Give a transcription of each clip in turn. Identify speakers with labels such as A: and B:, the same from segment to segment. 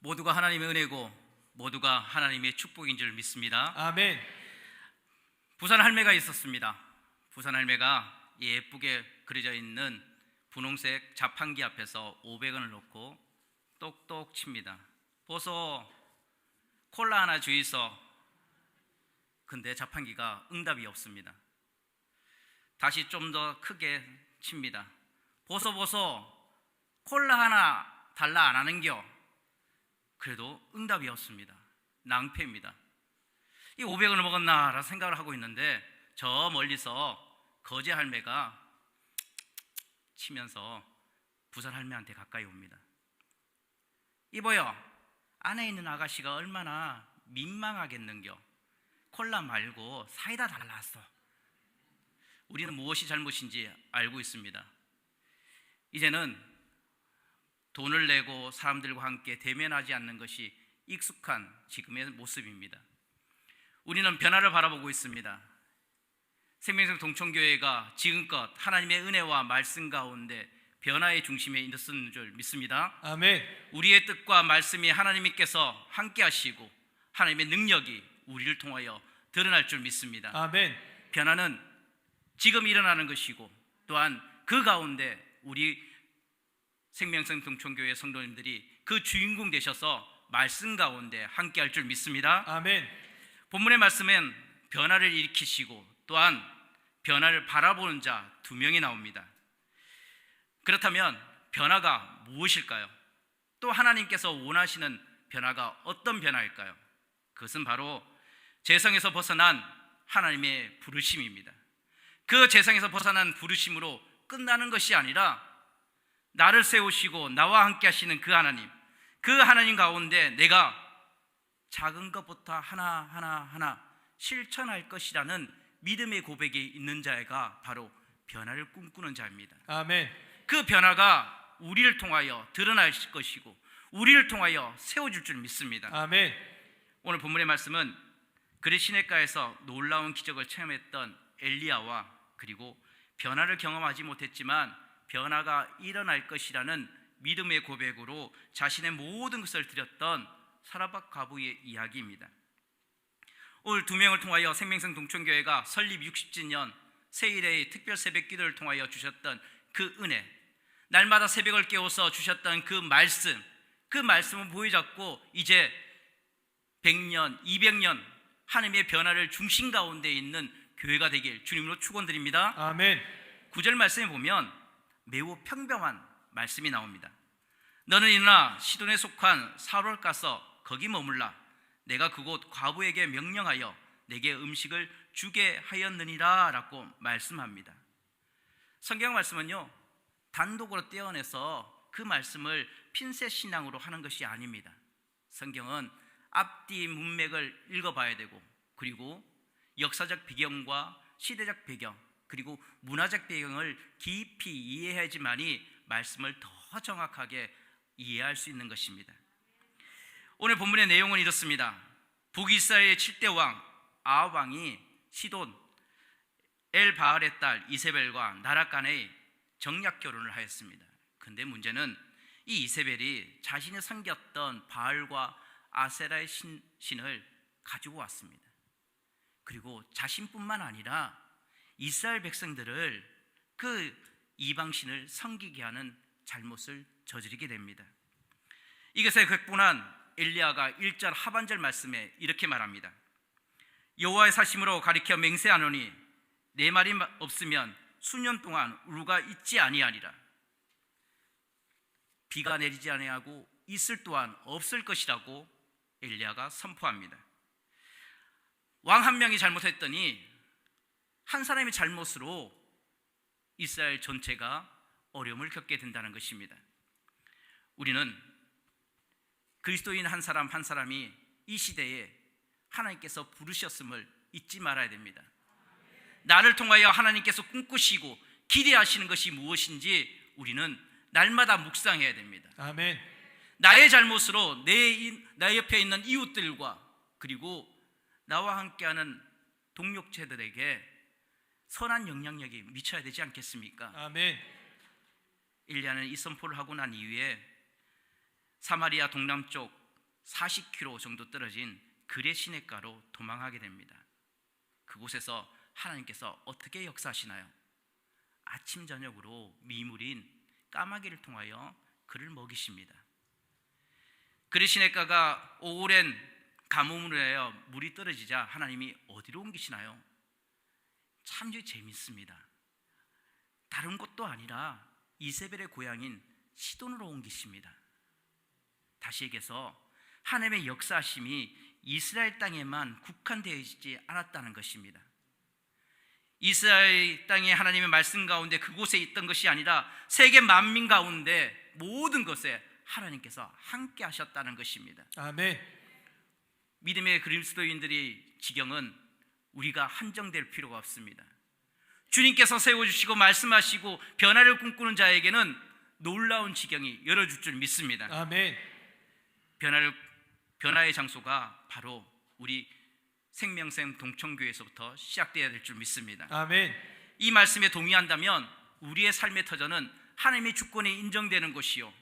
A: 모두가 하나님의 은혜고 모두가 하나님의 축복인 줄 믿습니다.
B: 아멘.
A: 부산 할매가 있었습니다. 부산 할매가 예쁘게 그려져 있는 분홍색 자판기 앞에서 500원을 놓고 똑똑 칩니다. 보소, 콜라 하나 주이소. 근데 자판기가 응답이 없습니다. 다시 좀 더 크게 칩니다. 보소 콜라 하나 달라 안 하는겨. 그래도 응답이 없습니다. 낭패입니다. 이 500원을 먹었나 라는 생각을 하고 있는데 저 멀리서 거제 할매가 치면서 부산 할매한테 가까이 옵니다. 이보여, 안에 있는 아가씨가 얼마나 민망하겠는겨. 콜라 말고 사이다 달라왔어. 우리는 무엇이 잘못인지 알고 있습니다. 이제는 돈을 내고 사람들과 함께 대면하지 않는 것이 익숙한 지금의 모습입니다. 우리는 변화를 바라보고 있습니다. 생명성 동천교회가 지금껏 하나님의 은혜와 말씀 가운데 변화의 중심에 있는 줄 믿습니다.
B: 아멘.
A: 우리의 뜻과 말씀이 하나님께서 함께 하시고 하나님의 능력이 우리를 통하여 드러날 줄 믿습니다.
B: 아멘.
A: 변화는 지금 일어나는 것이고 또한 그 가운데 우리 생명성 동천교회 성도님들이 그 주인공 되셔서 말씀 가운데 함께 할 줄 믿습니다.
B: 아멘.
A: 본문의 말씀엔 변화를 일으키시고 또한 변화를 바라보는 자 2명이 나옵니다. 그렇다면 변화가 무엇일까요? 또 하나님께서 원하시는 변화가 어떤 변화일까요? 그것은 바로 재성에서 벗어난 하나님의 부르심입니다. 그 재성에서 벗어난 부르심으로 끝나는 것이 아니라 나를 세우시고 나와 함께 하시는 그 하나님 가운데 내가 작은 것부터 하나하나 실천할 것이라는 믿음의 고백이 있는 자가 바로 변화를 꿈꾸는 자입니다.
B: 아멘.
A: 그 변화가 우리를 통하여 드러날 것이고 우리를 통하여 세워줄 줄 믿습니다.
B: 아멘.
A: 오늘 본문의 말씀은 그리 시냇가에서 놀라운 기적을 체험했던 엘리야와 그리고 변화를 경험하지 못했지만 변화가 일어날 것이라는 믿음의 고백으로 자신의 모든 것을 드렸던 사라밧 과부의 이야기입니다. 오늘 2명을 통하여 생명성 동천교회가 설립 60주년 세일의 특별 새벽 기도를 통하여 주셨던 그 은혜, 날마다 새벽을 깨워서 주셨던 그 말씀을 보여잡고 이제 100년, 200년 하나님의 변화를 중심 가운데 있는 교회가 되길 주님으로 축원드립니다.
B: 아멘.
A: 9절 말씀에 보면 매우 평범한 말씀이 나옵니다. 너는 일어나 시돈에 속한 사로를 가서 거기 머물라. 내가 그곳 과부에게 명령하여 내게 음식을 주게 하였느니라 라고 말씀합니다. 성경 말씀은요 단독으로 떼어내서 그 말씀을 핀셋 신앙으로 하는 것이 아닙니다. 성경은 앞뒤 문맥을 읽어봐야 되고 그리고 역사적 배경과 시대적 배경 그리고 문화적 배경을 깊이 이해해야지만이 말씀을 더 정확하게 이해할 수 있는 것입니다. 오늘 본문의 내용은 이렇습니다. 북이스라엘의 7대 왕 아합 왕이 시돈 엘바알의 딸 이세벨과 나락 간의 정략 결혼을 하였습니다. 근데 문제는 이 이세벨이 자신이 섬겼던 바알과 아세라의 신을 가지고 왔습니다. 그리고 자신뿐만 아니라 이스라엘 백성들을 그 이방신을 섬기게 하는 잘못을 저지르게 됩니다. 이것에 격분한 엘리야가 1절 하반절 말씀에 이렇게 말합니다. 여호와의 사심으로 가리켜 맹세하노니 내 말이 없으면 수년 동안 우루가 있지 아니하리라. 비가 내리지 아니하고 있을 또한 없을 것이라고 엘리야가 선포합니다. 왕 한 명이 잘못했더니 한 사람의 잘못으로 이스라엘 전체가 어려움을 겪게 된다는 것입니다. 우리는 그리스도인 한 사람 한 사람이 이 시대에 하나님께서 부르셨음을 잊지 말아야 됩니다. 나를 통하여 하나님께서 꿈꾸시고 기대하시는 것이 무엇인지 우리는 날마다 묵상해야 됩니다.
B: 아멘.
A: 나의 잘못으로 내 옆에 있는 이웃들과 그리고 나와 함께하는 동력체들에게 선한 영향력이 미쳐야 되지 않겠습니까?
B: 아멘.
A: 엘리야는 이 선포를 하고 난 이후에 사마리아 동남쪽 40km 정도 떨어진 그레 시냇가로 도망하게 됩니다. 그곳에서 하나님께서 어떻게 역사하시나요? 아침 저녁으로 미물인 까마귀를 통하여 그를 먹이십니다. 그레 시냇가가 오랜 가뭄으로 인하여 물이 떨어지자 하나님이 어디로 옮기시나요? 참 재밌습니다. 다른 곳도 아니라 이세벨의 고향인 시돈으로 옮기십니다. 다시 얘기해서 하나님의 역사하심이 이스라엘 땅에만 국한되어 있지 않았다는 것입니다. 이스라엘 땅에 하나님의 말씀 가운데 그곳에 있던 것이 아니라 세계 만민 가운데 모든 것에 하나님께서 함께 하셨다는 것입니다.
B: 아멘.
A: 믿음의 그리스도인들의 지경은 우리가 한정될 필요가 없습니다. 주님께서 세워주시고 말씀하시고 변화를 꿈꾸는 자에게는 놀라운 지경이 열어줄 줄 믿습니다.
B: 아멘.
A: 변화의 장소가 바로 우리 생명샘 동청교회에서부터 시작되어야 될 줄 믿습니다.
B: 아멘.
A: 이 말씀에 동의한다면 우리의 삶의 터전은 하나님의 주권이 인정되는 것이요,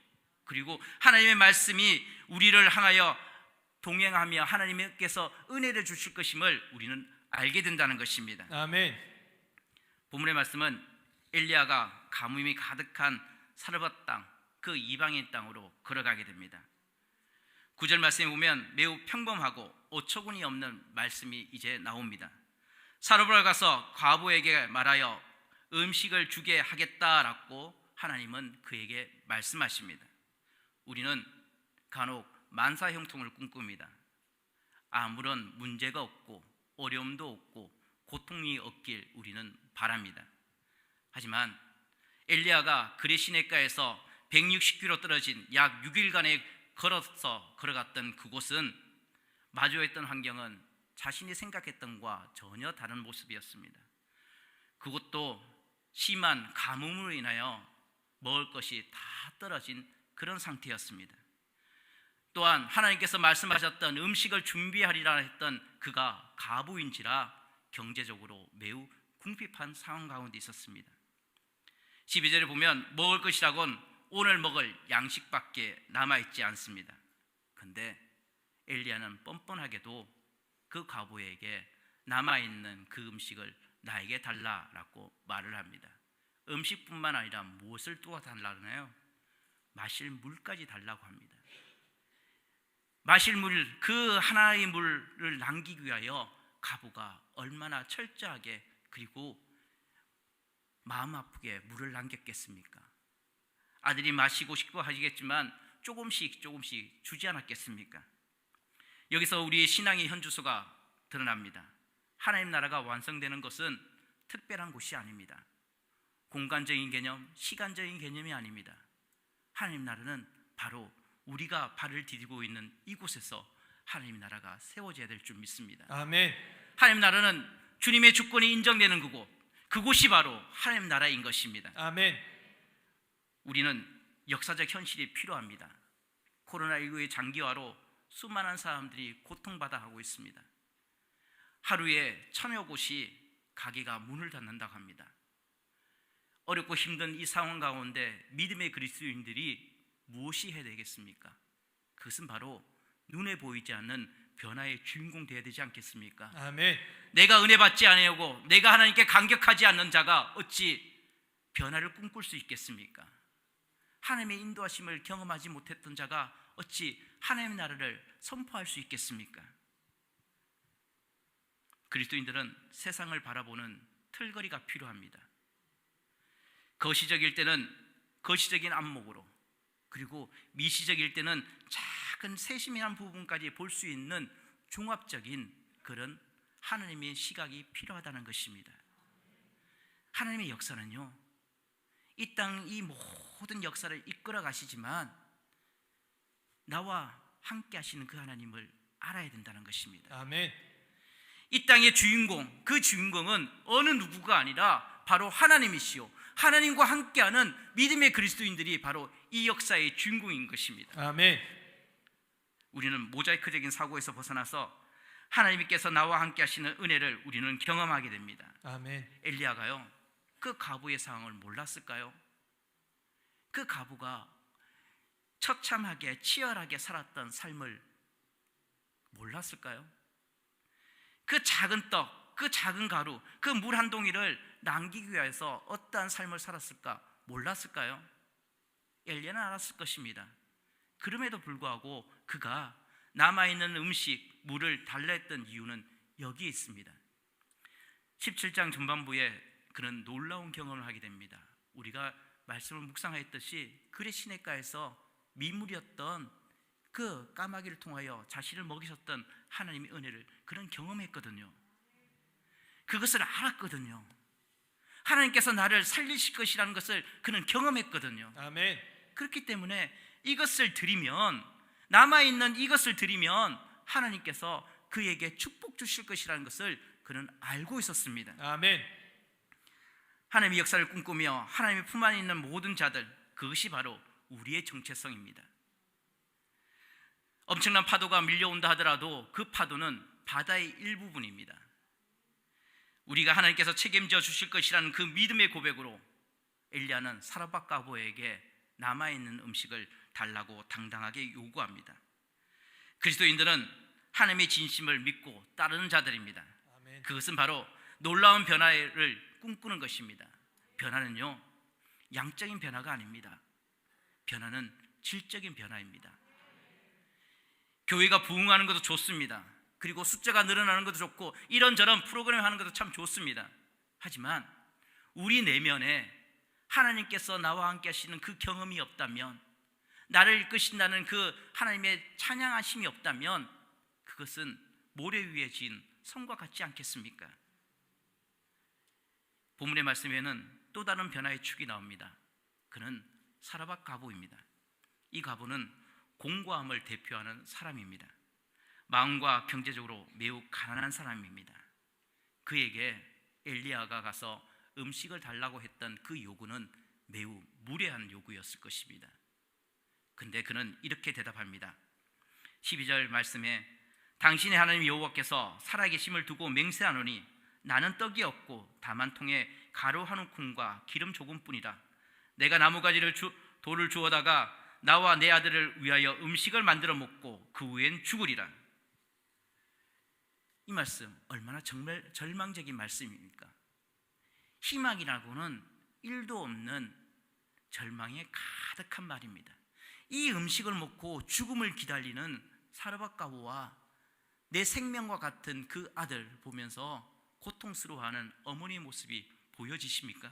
A: 그리고 하나님의 말씀이 우리를 향하여 동행하며 하나님께서 은혜를 주실 것임을 우리는 알게 된다는 것입니다.
B: 아멘.
A: 본문의 말씀은 엘리야가 가뭄이 가득한 사르밧 땅, 그 이방인 땅으로 걸어가게 됩니다. 9절 말씀에 보면 매우 평범하고 어처구니 없는 말씀이 이제 나옵니다. 사르밧 가서 과부에게 말하여 음식을 주게 하겠다라고 하나님은 그에게 말씀하십니다. 우리는 간혹 만사 형통을 꿈꿉니다. 아무런 문제가 없고 어려움도 없고 고통이 없길 우리는 바랍니다. 하지만 엘리야가 그레 시냇가에서 160km 떨어진 약 6일간의 걸어갔던 그곳은 마주했던 환경은 자신이 생각했던 것과 전혀 다른 모습이었습니다. 그것도 심한 가뭄으로 인하여 먹을 것이 다 떨어진 그런 상태였습니다. 또한 하나님께서 말씀하셨던 음식을 준비하리라 했던 그가 과부인지라 경제적으로 매우 궁핍한 상황 가운데 있었습니다. 12절에 보면 먹을 것이라곤 오늘 먹을 양식밖에 남아있지 않습니다. 근데 엘리야는 뻔뻔하게도 그 과부에게 남아있는 그 음식을 나에게 달라라고 말을 합니다. 음식뿐만 아니라 무엇을 또 달라나요? 마실 물까지 달라고 합니다. 마실 물, 그 하나의 물을 남기기 위하여 과부가 얼마나 철저하게 그리고 마음 아프게 물을 남겼겠습니까? 아들이 마시고 싶고 하시겠지만 조금씩 주지 않았겠습니까? 여기서 우리의 신앙의 현주소가 드러납니다. 하나님 나라가 완성되는 것은 특별한 곳이 아닙니다. 공간적인 개념, 시간적인 개념이 아닙니다. 하나님 나라는 바로 우리가 발을 디디고 있는 이곳에서 하나님 나라가 세워져야 될 줄 믿습니다.
B: 아멘.
A: 하나님 나라는 주님의 주권이 인정되는 그곳이 바로 하나님 나라인 것입니다.
B: 아멘.
A: 우리는 역사적 현실이 필요합니다. 코로나19의 장기화로 수많은 사람들이 고통받아 하고 있습니다. 하루에 1000여 곳이 가게가 문을 닫는다고 합니다. 어렵고 힘든 이 상황 가운데 믿음의 그리스도인들이 무엇이 해야 되겠습니까? 그것은 바로 눈에 보이지 않는 변화의 주인공 되어야 되지 않겠습니까?
B: 아멘.
A: 내가 은혜 받지 아니하고 내가 하나님께 감격하지 않는 자가 어찌 변화를 꿈꿀 수 있겠습니까? 하나님의 인도하심을 경험하지 못했던 자가 어찌 하나님의 나라를 선포할 수 있겠습니까? 그리스도인들은 세상을 바라보는 틀거리가 필요합니다. 거시적일 때는 거시적인 안목으로, 그리고 미시적일 때는 작은 세심한 부분까지 볼 수 있는 종합적인 그런 하나님의 시각이 필요하다는 것입니다. 하나님의 역사는요, 이 땅 이 모든 역사를 이끌어 가시지만 나와 함께 하시는 그 하나님을 알아야 된다는 것입니다.
B: 아멘.
A: 이 땅의 주인공, 그 주인공은 어느 누구가 아니라 바로 하나님이시요, 하나님과 함께하는 믿음의 그리스도인들이 바로 이 역사의 주인공인 것입니다.
B: 아멘.
A: 우리는 모자이크적인 사고에서 벗어나서 하나님께서 나와 함께 하시는 은혜를 우리는 경험하게 됩니다.
B: 아멘.
A: 엘리야가요, 그 과부의 상황을 몰랐을까요? 그 과부가 처참하게 치열하게 살았던 삶을 몰랐을까요? 그 작은 떡, 그 작은 가루, 그 물 한 동이를 남기기 위해서 어떠한 삶을 살았을까? 몰랐을까요? 엘리야는 알았을 것입니다. 그럼에도 불구하고 그가 남아있는 음식, 물을 달라 했던 이유는 여기에 있습니다. 17장 전반부에 그는 놀라운 경험을 하게 됩니다. 우리가 말씀을 묵상하였듯이 그레 시내가에서 미물이었던 그 까마귀를 통하여 자신을 먹이셨던 하나님의 은혜를 그는 경험했거든요. 그것을 알았거든요. 하나님께서 나를 살리실 것이라는 것을 그는 경험했거든요.
B: 아멘.
A: 그렇기 때문에 이것을 드리면, 남아있는 이것을 드리면 하나님께서 그에게 축복 주실 것이라는 것을 그는 알고 있었습니다.
B: 아멘.
A: 하나님의 역사를 꿈꾸며 하나님의 품 안에 있는 모든 자들, 그것이 바로 우리의 정체성입니다. 엄청난 파도가 밀려온다 하더라도 그 파도는 바다의 일부분입니다. 우리가 하나님께서 책임져 주실 것이라는 그 믿음의 고백으로 엘리야는 사라밧 과부에게 남아있는 음식을 달라고 당당하게 요구합니다. 그리스도인들은 하나님의 진심을 믿고 따르는 자들입니다.
B: 아멘.
A: 그것은 바로 놀라운 변화를 꿈꾸는 것입니다. 변화는요, 양적인 변화가 아닙니다. 변화는 질적인 변화입니다. 교회가 부흥하는 것도 좋습니다. 그리고 숫자가 늘어나는 것도 좋고 이런저런 프로그램 하는 것도 참 좋습니다. 하지만 우리 내면에 하나님께서 나와 함께 하시는 그 경험이 없다면, 나를 이끄신다는 그 하나님의 찬양하심이 없다면 그것은 모래 위에 지은 성과 같지 않겠습니까? 본문의 말씀에는 또 다른 변화의 축이 나옵니다. 그는 사라밧 과부입니다. 이 과부는 공고함을 대표하는 사람입니다. 마음과 경제적으로 매우 가난한 사람입니다. 그에게 엘리야가 가서 음식을 달라고 했던 그 요구는 매우 무례한 요구였을 것입니다. 근데 그는 이렇게 대답합니다. 12절 말씀에 당신의 하나님 여호와께서 살아계심을 두고 맹세하노니 나는 떡이 없고 다만 통에 가루 한 움큼과 기름 조금뿐이라. 내가 나무가지를 돌을 주워다가 나와 내 아들을 위하여 음식을 만들어 먹고 그 후엔 죽으리라. 이 말씀 얼마나 정말 절망적인 말씀입니까? 희망이라고는 1도 없는 절망에 가득한 말입니다. 이 음식을 먹고 죽음을 기다리는 사라밧 과부와 내 생명과 같은 그 아들 보면서 고통스러워하는 어머니의 모습이 보여지십니까?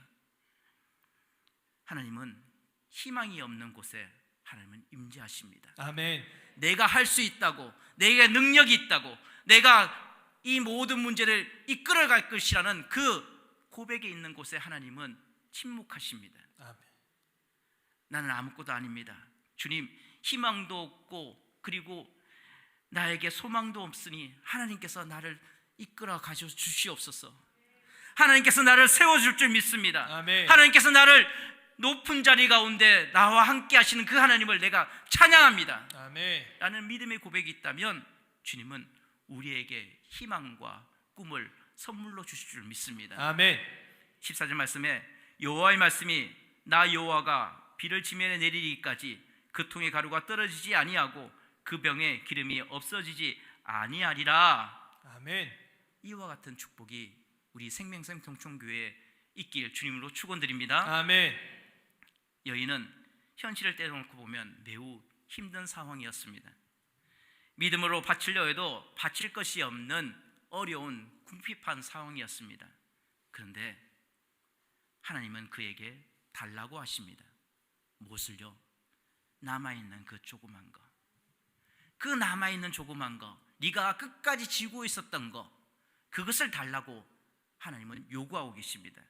A: 하나님은 희망이 없는 곳에 하나님은 임재하십니다.
B: 아멘.
A: 내가 할 수 있다고, 내게 능력이 있다고, 내가 이 모든 문제를 이끌어갈 것이라는 그 고백에 있는 곳에 하나님은 침묵하십니다.
B: 아멘.
A: 나는 아무것도 아닙니다. 주님, 희망도 없고 그리고 나에게 소망도 없으니 하나님께서 나를 이끌어 가져 주시옵소서. 하나님께서 나를 세워줄 줄 믿습니다.
B: 아멘.
A: 하나님께서 나를 높은 자리 가운데 나와 함께 하시는 그 하나님을 내가 찬양합니다.
B: 아멘.
A: 라는 믿음의 고백이 있다면 주님은 우리에게 희망과 꿈을 선물로 주실 줄 믿습니다.
B: 아멘.
A: 14절 말씀에 여호와의 말씀이 나 여호와가 비를 지면에 내리기까지 그 통의 가루가 떨어지지 아니하고 그 병에 기름이 없어지지 아니하리라.
B: 아멘.
A: 이와 같은 축복이 우리 생명샘 동천교회에 있길 주님으로 축원드립니다.
B: 아멘.
A: 여인은 현실을 떼어놓고 보면 매우 힘든 상황이었습니다. 믿음으로 바치려 해도 바칠 것이 없는 어려운 궁핍한 상황이었습니다. 그런데 하나님은 그에게 달라고 하십니다. 무엇을요? 남아있는 그 조그만 거, 그 남아있는 조그만 거, 네가 끝까지 지고 있었던 거, 그것을 달라고 하나님은 요구하고 계십니다.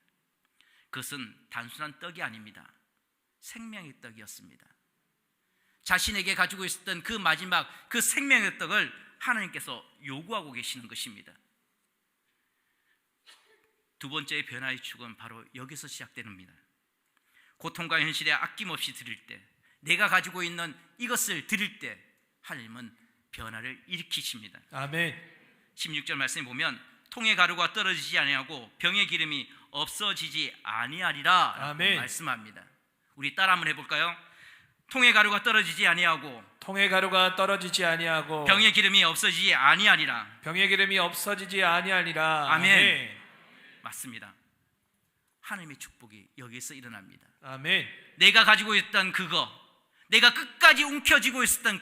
A: 그것은 단순한 떡이 아닙니다. 생명의 떡이었습니다. 자신에게 가지고 있었던 그 마지막 그 생명의 떡을 하나님께서 요구하고 계시는 것입니다. 두 번째의 변화의 축은 바로 여기서 시작됩니다. 고통과 현실에 아낌없이 드릴 때, 내가 가지고 있는 이것을 드릴 때 하나님은 변화를 일으키십니다.
B: 아멘.
A: 16절 말씀에 보면 통의 가루가 떨어지지 아니하고 병의 기름이 없어지지 아니하리라
B: 아멘.
A: 말씀합니다. 우리 따라 한번 해볼까요? 통의 가루가 떨어지지 아니하고
B: 통의 가루가 떨어지지 아니하고
A: 병의 기름이 없어지지 아니하리라.
B: 병의 기름이 없어지지 아니하리라.
A: 아멘. 맞습니다. 하나님의 축복이 여기서 일어납니다.
B: 아멘.
A: 내가 가지고 있던 그거, 내가 끝까지 움켜쥐고 있었던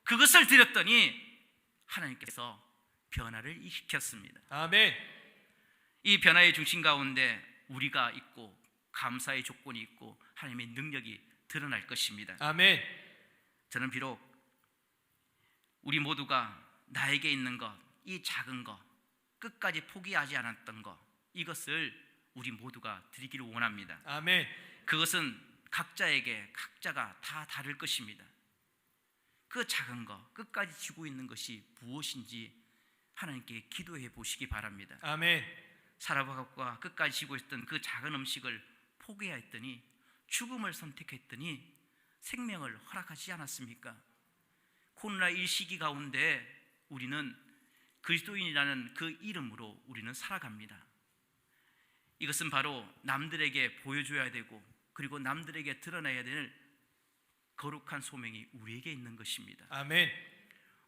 A: 그것을 드렸더니 하나님께서 변화를 일으켰습니다.
B: 아멘.
A: 이 변화의 중심 가운데 우리가 있고 감사의 조건이 있고 하나님의 능력이 드러날 것입니다.
B: 아멘.
A: 저는 비록 우리 모두가 나에게 있는 것, 이 작은 것, 끝까지 포기하지 않았던 것, 이것을 우리 모두가 드리기를 원합니다.
B: 아멘.
A: 그것은 각자가 다 다를 것입니다. 그 작은 것, 끝까지 쥐고 있는 것이 무엇인지 하나님께 기도해 보시기 바랍니다.
B: 아멘.
A: 살아가고 끝까지 쥐고 있던 그 작은 음식을 포기했더니 죽음을 선택했더니 생명을 허락하지 않았습니까? 코로나 이 시기 가운데 우리는 그리스도인이라는 그 이름으로 우리는 살아갑니다. 이것은 바로 남들에게 보여줘야 되고 그리고 남들에게 드러나야 될 거룩한 소명이 우리에게 있는 것입니다.
B: 아멘.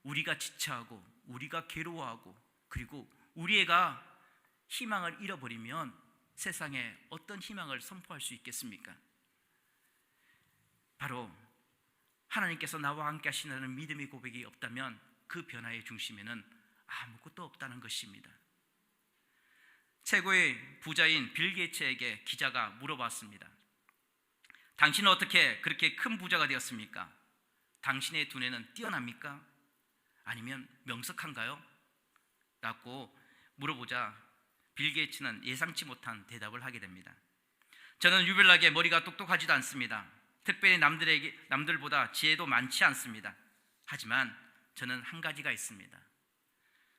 A: 우리가 지체하고 우리가 괴로워하고 그리고 우리가 희망을 잃어버리면 세상에 어떤 희망을 선포할 수 있겠습니까? 바로 하나님께서 나와 함께 하시는 믿음의 고백이 없다면 그 변화의 중심에는 아무것도 없다는 것입니다. 최고의 부자인 빌 게이츠에게 기자가 물어봤습니다. 당신은 어떻게 그렇게 큰 부자가 되었습니까? 당신의 두뇌는 뛰어납니까? 아니면 명석한가요? 라고 물어보자 빌 게이츠는 예상치 못한 대답을 하게 됩니다. 저는 유별나게 머리가 똑똑하지도 않습니다. 특별히 남들보다 지혜도 많지 않습니다. 하지만 저는 한 가지가 있습니다.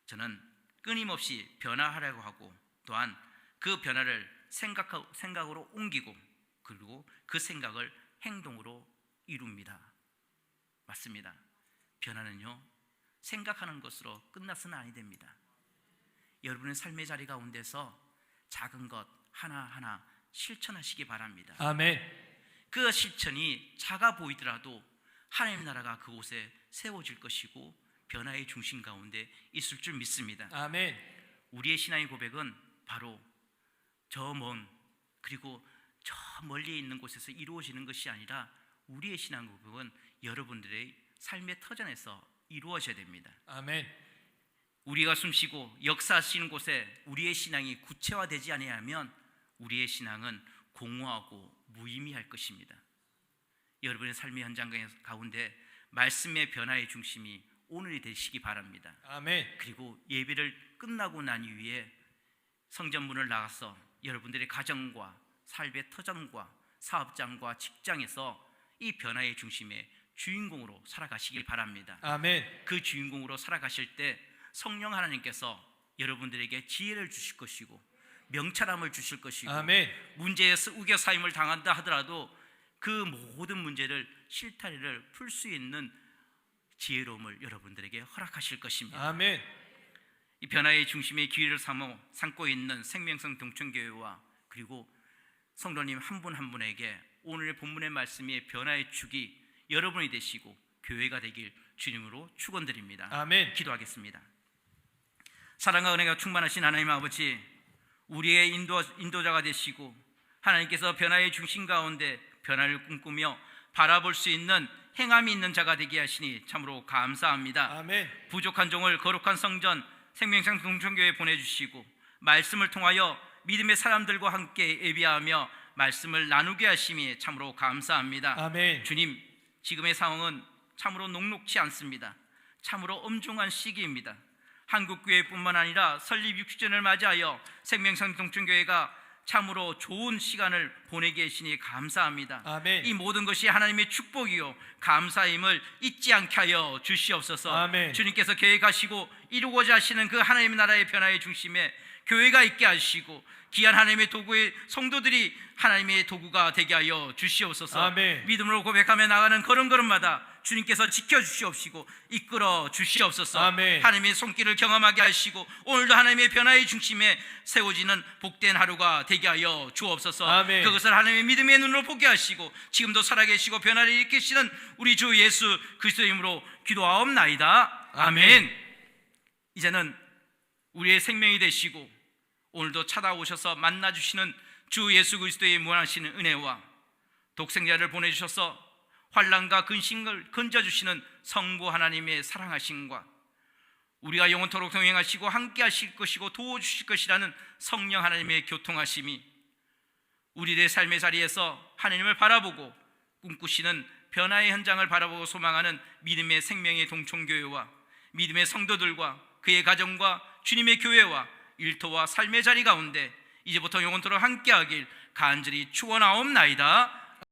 A: 저는 끊임없이 변화하려고 하고 또한 그 변화를 생각으로 옮기고 그리고 그 생각을 행동으로 이룹니다. 맞습니다. 변화는요 생각하는 것으로 끝나서는 아니 됩니다. 여러분의 삶의 자리 가운데서 작은 것 하나하나 실천하시기 바랍니다.
B: 아멘.
A: 그 실천이 작아 보이더라도 하나님의 나라가 그곳에 세워질 것이고 변화의 중심 가운데 있을 줄 믿습니다.
B: 아멘.
A: 우리의 신앙의 고백은 바로 저 먼 그리고 저 멀리 있는 곳에서 이루어지는 것이 아니라 우리의 신앙 고백은 여러분들의 삶의 터전에서 이루어져야 됩니다.
B: 아멘.
A: 우리가 숨쉬고 역사하시는 곳에 우리의 신앙이 구체화되지 아니하면 우리의 신앙은 공허하고 무의미할 것입니다. 여러분의 삶의 현장 가운데 말씀의 변화의 중심이 오늘이 되시기 바랍니다.
B: 아멘.
A: 그리고 예배를 끝나고 난 이후에 성전문을 나가서 여러분들의 가정과 삶의 터전과 사업장과 직장에서 이 변화의 중심의 주인공으로 살아가시길 바랍니다.
B: 아멘.
A: 그 주인공으로 살아가실 때 성령 하나님께서 여러분들에게 지혜를 주실 것이고 명철함을 주실 것이고
B: 아멘.
A: 문제에서 우겨싸임을 당한다 하더라도 그 모든 문제를 실타래를 풀 수 있는 지혜로움을 여러분들에게 허락하실 것입니다.
B: 아멘.
A: 이 변화의 중심의 기회를 삼고 있는 생명성 동천교회와 그리고 성도님 한 분 한 분에게 오늘의 본문의 말씀이 변화의 축이 여러분이 되시고 교회가 되길 주님으로 축원드립니다.
B: 아멘.
A: 기도하겠습니다. 사랑과 은혜가 충만하신 하나님 아버지, 우리의 인도자가 되시고 하나님께서 변화의 중심 가운데 변화를 꿈꾸며 바라볼 수 있는 행함이 있는 자가 되게 하시니 참으로 감사합니다.
B: 아멘.
A: 부족한 종을 거룩한 성전 생명상 동천교회에 보내주시고 말씀을 통하여 믿음의 사람들과 함께 예비하며 말씀을 나누게 하심이 참으로 감사합니다.
B: 아멘.
A: 주님, 지금의 상황은 참으로 녹록지 않습니다. 참으로 엄중한 시기입니다. 한국교회뿐만 아니라 설립 60주년을 맞이하여 생명상 동천교회가 참으로 좋은 시간을 보내게 하시니 감사합니다.
B: 아멘.
A: 이 모든 것이 하나님의 축복이요 감사임을 잊지 않게 하여 주시옵소서.
B: 아멘.
A: 주님께서 계획하시고 이루고자 하시는 그 하나님의 나라의 변화의 중심에 교회가 있게 하시고 귀한 하나님의 도구의 성도들이 하나님의 도구가 되게 하여 주시옵소서.
B: 아멘.
A: 믿음으로 고백하며 나가는 걸음걸음마다 주님께서 지켜주시옵시고 이끌어 주시옵소서.
B: 아멘.
A: 하나님의 손길을 경험하게 하시고 오늘도 하나님의 변화의 중심에 세워지는 복된 하루가 되게 하여 주옵소서.
B: 아멘.
A: 그것을 하나님의 믿음의 눈으로 보게 하시고 지금도 살아계시고 변화를 일으키시는 우리 주 예수 그리스도의 이름으로 기도하옵나이다. 아멘. 이제는 우리의 생명이 되시고 오늘도 찾아오셔서 만나주시는 주 예수 그리스도의 무한하신 은혜와 독생자를 보내주셔서 환난과 근심을 건져주시는 성부 하나님의 사랑하심과 우리가 영원토록 동행하시고 함께 하실 것이고 도와주실 것이라는 성령 하나님의 교통하심이 우리들의 삶의 자리에서 하나님을 바라보고 꿈꾸시는 변화의 현장을 바라보고 소망하는 믿음의 생명의 동총교회와 믿음의 성도들과 그의 가정과 주님의 교회와 일터와 삶의 자리 가운데 이제부터 영원토록 함께하길 간절히 축원하옵나이다.